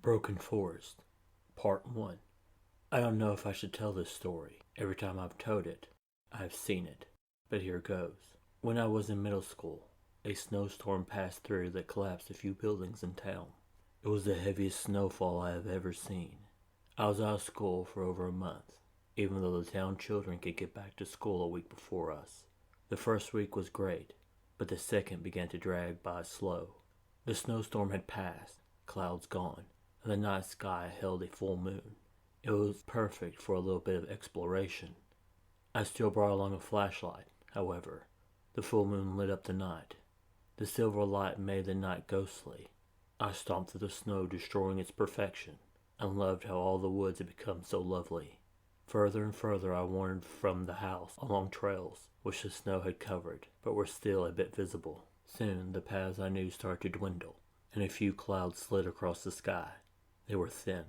Broken Forest, Part 1. I don't know if I should tell this story. Every time I've told it, I've seen it. But here goes. When I was in middle school, a snowstorm passed through that collapsed a few buildings in town. It was the heaviest snowfall I have ever seen. I was out of school for over a month, even though the town children could get back to school a week before us. The first week was great, but the second began to drag by slow. The snowstorm had passed, clouds gone, and the night sky held a full moon. It was perfect for a little bit of exploration. I still brought along a flashlight, however. The full moon lit up the night. The silver light made the night ghostly. I stomped through the snow, destroying its perfection, and loved how all the woods had become so lovely. Further and further I wandered from the house along trails which the snow had covered, but were still a bit visible. Soon the paths I knew started to dwindle, and a few clouds slid across the sky. They were thin.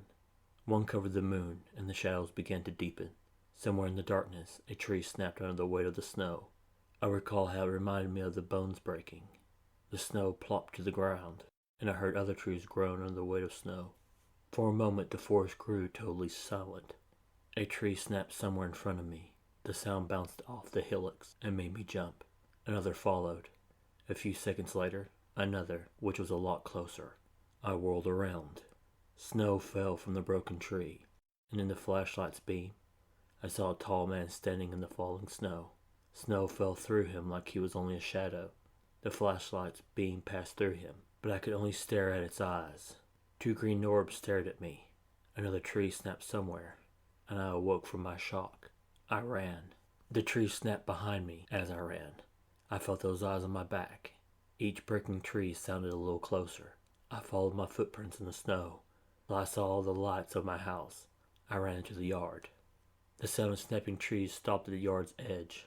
One covered the moon, and the shadows began to deepen. Somewhere in the darkness, a tree snapped under the weight of the snow. I recall how it reminded me of the bones breaking. The snow plopped to the ground, and I heard other trees groan under the weight of snow. For a moment the forest grew totally silent. A tree snapped somewhere in front of me. The sound bounced off the hillocks and made me jump. Another followed. A few seconds later, another, which was a lot closer. I whirled around. Snow fell from the broken tree, and in the flashlight's beam, I saw a tall man standing in the falling snow. Snow fell through him like he was only a shadow. The flashlight's beam passed through him, but I could only stare at its eyes. Two green orbs stared at me. Another tree snapped somewhere, and I awoke from my shock. I ran. The tree snapped behind me as I ran. I felt those eyes on my back. Each breaking tree sounded a little closer. I followed my footprints in the snow. I saw all the lights of my house. I ran into the yard. The sound of snapping trees stopped at the yard's edge.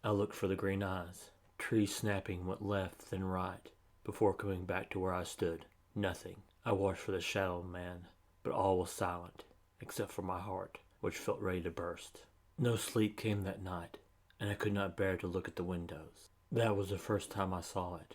I looked for the green eyes. Trees snapping went left then right, before coming back to where I stood. Nothing. I watched for the shadow man, but all was silent, except for my heart, which felt ready to burst. No sleep came that night, and I could not bear to look at the windows. That was the first time I saw it.